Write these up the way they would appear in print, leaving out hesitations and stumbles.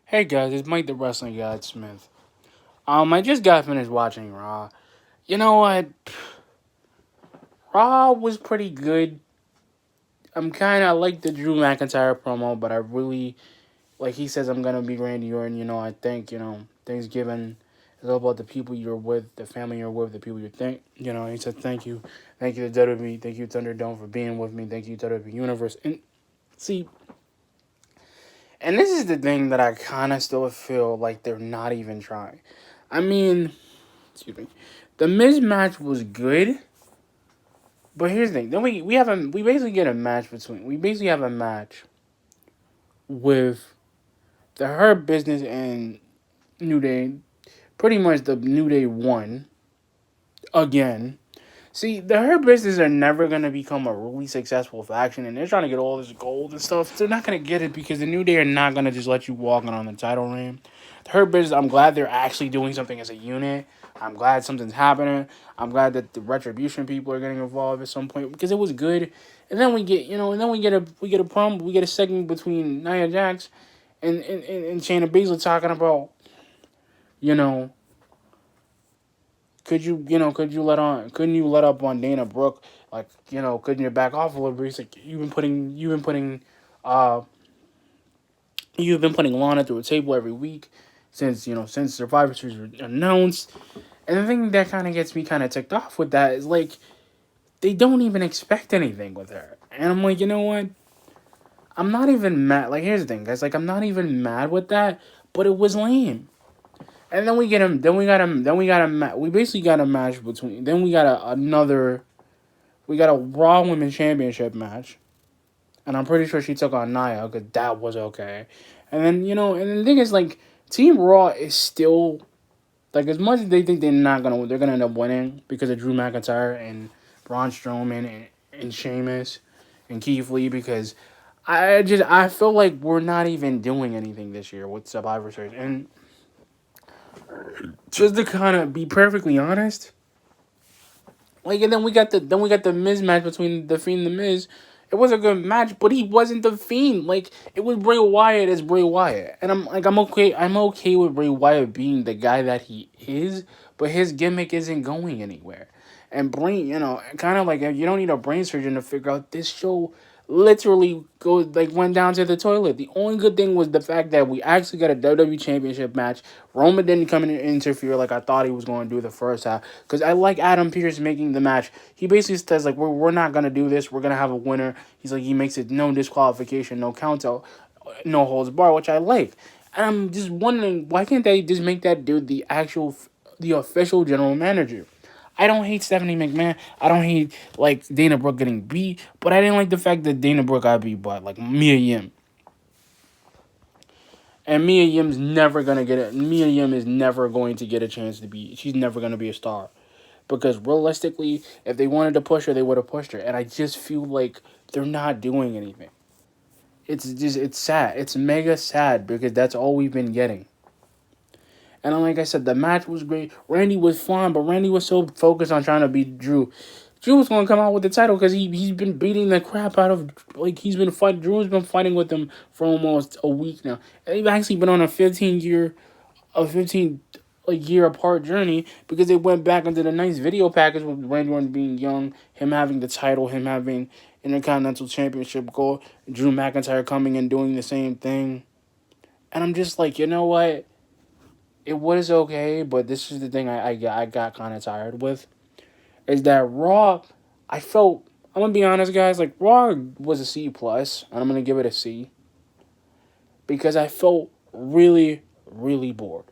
Hey guys, it's Mike the Wrestling Guy Smith. I just got finished watching Raw. You know what? Raw was pretty good. I'm kind of like the Drew McIntyre promo, but I really like he says I'm gonna be Randy Orton. I think Thanksgiving is all about the people you're with, the family you're with, the people you think. He said thank you to WWE, thank you Thunderdome for being with me, thank you WWE Universe. And see, and this is the thing that I kind of still feel like they're not even trying. I mean, excuse me. The Miz match was good, but here's the thing. Then we basically get a match between we basically have a match with the Hurt Business and New Day. Pretty much the New Day won again. See, the Hurt Business are never gonna become a really successful faction, and they're trying to get all this gold and stuff. They're not gonna get it because the New Day are not gonna just let you walk on the title reign. The Hurt Business, I'm glad they're actually doing something as a unit. I'm glad something's happening. I'm glad that the Retribution people are getting involved at some point because it was good. And then we get, and then we get a segment between Nia Jax and Shayna Baszler talking about, you know, couldn't you let up on Dana Brooke? Like, couldn't you back off a little bit? He's like, uh, you've been putting Lana through a table every week since Survivor Series was announced. And the thing that kind of gets me kind of ticked off with that is like they don't even expect anything with her, and I'm like, you know what? I'm not even mad. Like, here's the thing, guys. Like, I'm not even mad with that, but it was lame. And then we get him. Then we got him. Then we got a. We basically got a match between. Then we got another. We got a Raw Women's Championship match, and I'm pretty sure she took on Nia because that was okay. And then and the thing is like Team Raw is still like as much as they think they're gonna end up winning because of Drew McIntyre and Braun Strowman and Sheamus and Keith Lee because I feel like we're not even doing anything this year with Survivor Series. And just to kind of be perfectly honest, like, and then we got the Miz match between the Fiend and the Miz. It was a good match, but he wasn't the Fiend. Like, it was Bray Wyatt as Bray Wyatt, and I'm okay. I'm okay with Bray Wyatt being the guy that he is, but his gimmick isn't going anywhere. And kind of like you don't need a brain surgeon to figure out this show literally went down to the toilet. The only good thing was the fact that we actually got a WWE Championship match. Roman didn't come in and interfere like I thought he was going to do the first half. Because I like Adam Pearce making the match. He basically says like we're not gonna do this. We're gonna have a winner. He's like he makes it no disqualification, no count out, no holds bar, which I like. And I'm just wondering why can't they just make that dude the official general manager? I don't hate Stephanie McMahon. I don't hate like Dana Brooke getting beat, but I didn't like the fact that Dana Brooke got beat by like Mia Yim. And Mia Yim's never gonna get it. Mia Yim is never going to get a chance to be. She's never gonna be a star because realistically, if they wanted to push her, they would have pushed her. And I just feel like they're not doing anything. It's sad. It's mega sad because that's all we've been getting. And like I said, the match was great. Randy was fine, but Randy was so focused on trying to beat Drew. Drew was gonna come out with the title because he's been beating the crap out of he's been fighting. Drew has been fighting with him for almost a week now. And they've actually been on a 15 year apart journey because they went back into the nice video package with Randy Orton being young, him having the title, him having Intercontinental Championship goal, Drew McIntyre coming and doing the same thing. And I'm just like, you know what? It was okay, but this is the thing I got kind of tired with is that Raw. I felt I'm gonna be honest, guys. Like Raw was a C plus, and I'm gonna give it a C because I felt really really bored.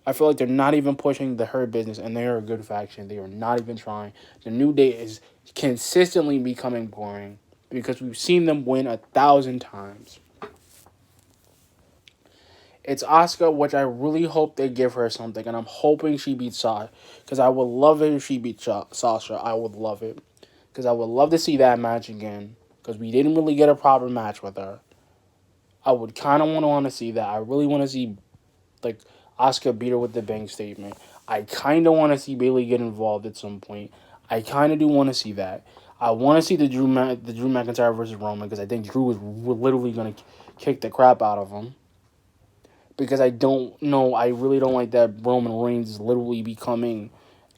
I feel like they're not even pushing the Hurt Business, and they are a good faction. They are not even trying. The New Day is consistently becoming boring because we've seen them win 1,000 times. It's Asuka, which I really hope they give her something, and I'm hoping she beats Sasha, because I would love it if she beats Sasha. I would love it, because I would love to see that match again, because we didn't really get a proper match with her. I would kind of want to see that. I really want to see, like, Asuka beat her with the bank statement. I kind of want to see Bayley get involved at some point. I kind of do want to see that. I want to see the Drew McIntyre versus Roman, because I think Drew is literally going to kick the crap out of him. because I don't know. I really don't like that Roman Reigns is literally becoming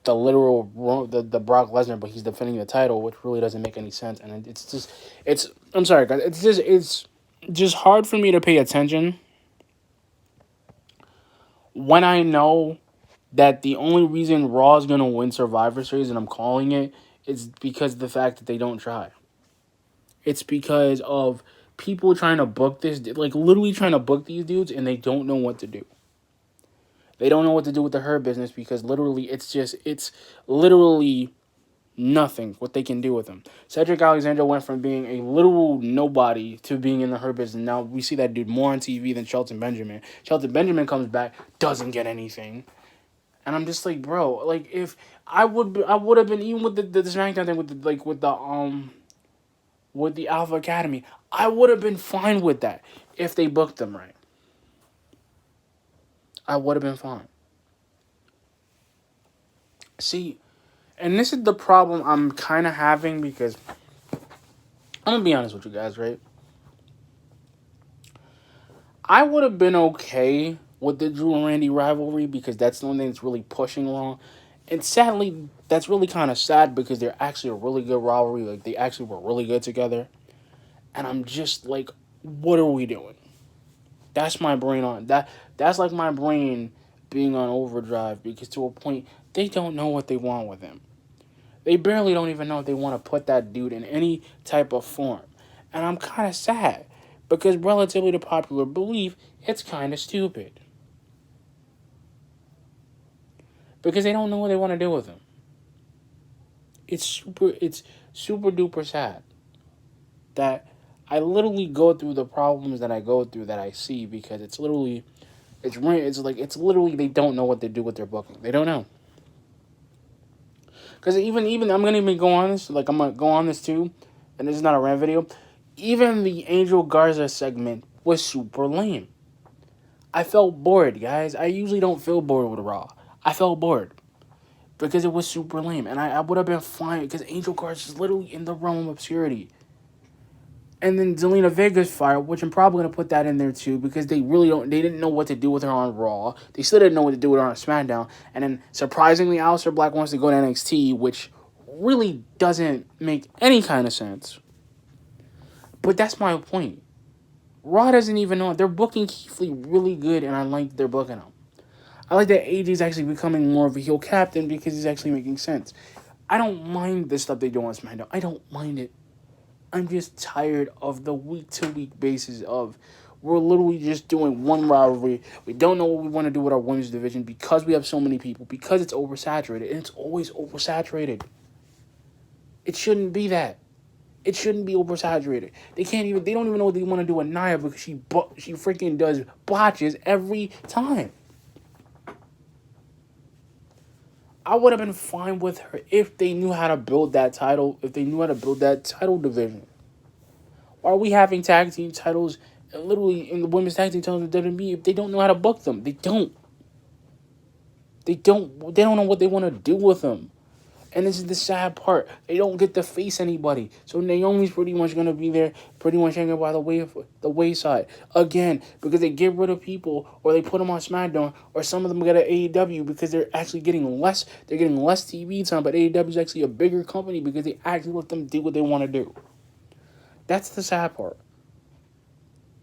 the literal the Brock Lesnar, but he's defending the title, which really doesn't make any sense. And it's just it's I'm sorry guys, it's just hard for me to pay attention when I know that the only reason Raw is gonna win Survivor Series, and I'm calling it, is because of the fact that they don't try. It's because of people trying to book this, like literally trying to book these dudes, and they don't know what to do. They don't know what to do with the Hurt Business because literally it's literally nothing what they can do with him. Cedric Alexander went from being a literal nobody to being in the Hurt Business. Now we see that dude more on TV than Shelton Benjamin. Shelton Benjamin comes back, doesn't get anything. And I'm just like, bro, like if I would have been even with the SmackDown thing with the Alpha Academy, I would have been fine with that if they booked them right. I would have been fine. See, and this is the problem I'm kind of having because I'm gonna be honest with you guys, right? I would have been okay with the Drew and Randy rivalry because that's the only thing that's really pushing along. And sadly, that's really kind of sad because they're actually a really good rivalry. Like, they actually were really good together. And I'm just like, what are we doing? That's my brain on that. That's like my brain being on overdrive because to a point, they don't know what they want with him. They barely don't even know if they want to put that dude in any type of form. And I'm kind of sad because relatively to popular belief, it's kind of stupid. Because they don't know what they want to do with him. It's super duper sad that I literally go through the problems that I go through that I see because it's literally they don't know what to do with their booking. They don't know. Because even I'm gonna even go on this, like I'm gonna go on this too, and this is not a rant video. Even the Angel Garza segment was super lame. I felt bored, guys. I usually don't feel bored with Raw. I felt bored because it was super lame, and I would have been fine because Angel Garza is literally in the realm of obscurity. And then Zelina Vega's fire, which I'm probably gonna put that in there too, because they didn't know what to do with her on Raw. They still didn't know what to do with her on SmackDown. And then surprisingly, Aleister Black wants to go to NXT, which really doesn't make any kind of sense. But that's my point. Raw doesn't even know. They're booking Keith Lee really good, and I like they're booking him. I like that AJ is actually becoming more of a heel captain because he's actually making sense. I don't mind the stuff they do on SmackDown. I don't mind it. I'm just tired of the week-to-week basis of we're literally just doing one rivalry. We don't know what we want to do with our women's division because we have so many people, because it's oversaturated, and it's always oversaturated. It shouldn't be that. It shouldn't be oversaturated. They don't even know what they want to do with Nia because she freaking does botches every time. I would have been fine with her if they knew how to build that title, if they knew how to build that title division. Why are we having tag team titles literally in the women's tag team titles with WWE if they don't know how to book them? They don't. They don't know what they want to do with them. And this is the sad part. They don't get to face anybody. So Naomi's pretty much going to be there, pretty much hanging by the wayside. Again, because they get rid of people, or they put them on SmackDown, or some of them get at AEW because they're actually getting less TV time, but AEW is actually a bigger company because they actually let them do what they want to do. That's the sad part.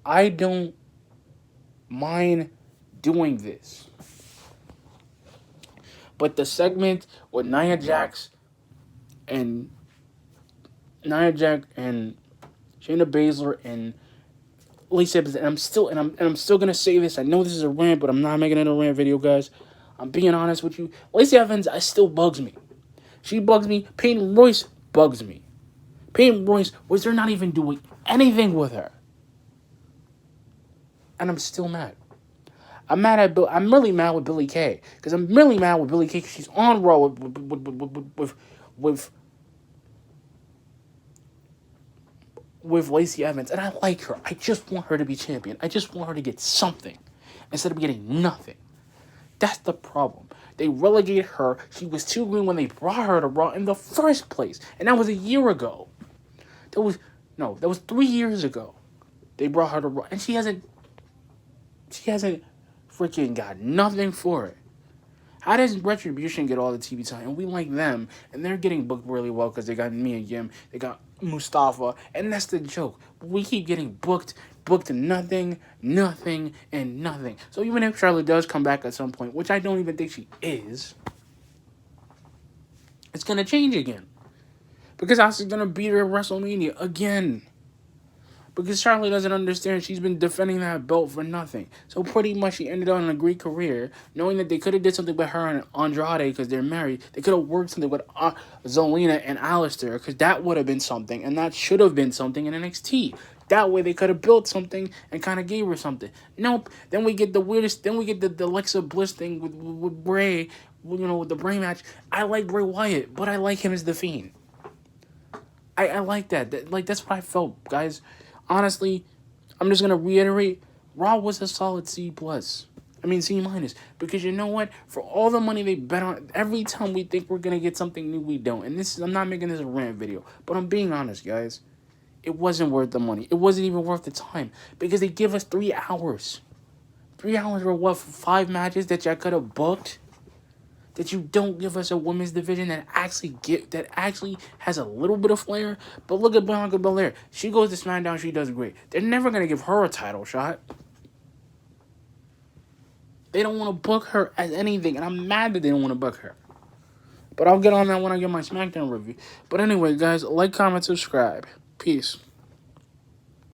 I don't mind doing this. But the segment with Nia Jax and Shayna Baszler and Lacey Evans, and I'm still gonna say this. I know this is a rant, but I'm not making it a rant video, guys. I'm being honest with you. Lacey Evans still bugs me. She bugs me. Peyton Royce bugs me. Peyton Royce was they're not even doing anything with her, and I'm still mad. I'm really mad with Billie Kay because I'm really mad with Billie Kay because she's on Raw with Lacey Evans, and I like her. I just want her to be champion. I just want her to get something instead of getting nothing. That's the problem. They relegated her. She was too green when they brought her to Raw in the first place, and that was a year ago. That was 3 years ago. They brought her to Raw, and she hasn't freaking got nothing for it. How does Retribution get all the TV time and we like them and they're getting booked really well because they got Mia Yim, they got Mustafa, and that's the joke. We keep getting booked nothing, and nothing. So even if Charlotte does come back at some point, which I don't even think she is, it's gonna change again. Because Asuka's gonna beat her at WrestleMania again. Because Charlotte doesn't understand she's been defending that belt for nothing. So pretty much she ended on a great career, knowing that they could have did something with her and Andrade because they're married. They could have worked something with Zelina and Aleister because that would have been something, and that should have been something in NXT. That way they could have built something and kind of gave her something. Nope. Then we get the weirdest. Then we get the Alexa Bliss thing with Bray. You know, with the Bray match. I like Bray Wyatt, but I like him as the Fiend. I like that. Like that's what I felt, guys. Honestly, I'm just gonna reiterate, Raw was a solid C+. C-, because you know what? For all the money they bet on, every time we think we're gonna get something new, we don't. And I'm not making this a rant video, but I'm being honest, guys. It wasn't worth the money. It wasn't even worth the time because they give us 3 hours. 3 hours for what? For 5 matches that y'all could have booked. That you don't give us a women's division that actually has a little bit of flair. But look at Bianca Belair. She goes to SmackDown, she does great. They're never going to give her a title shot. They don't want to book her as anything, and I'm mad that they don't want to book her. But I'll get on that when I get my SmackDown review. But anyway, guys, like, comment, subscribe. Peace.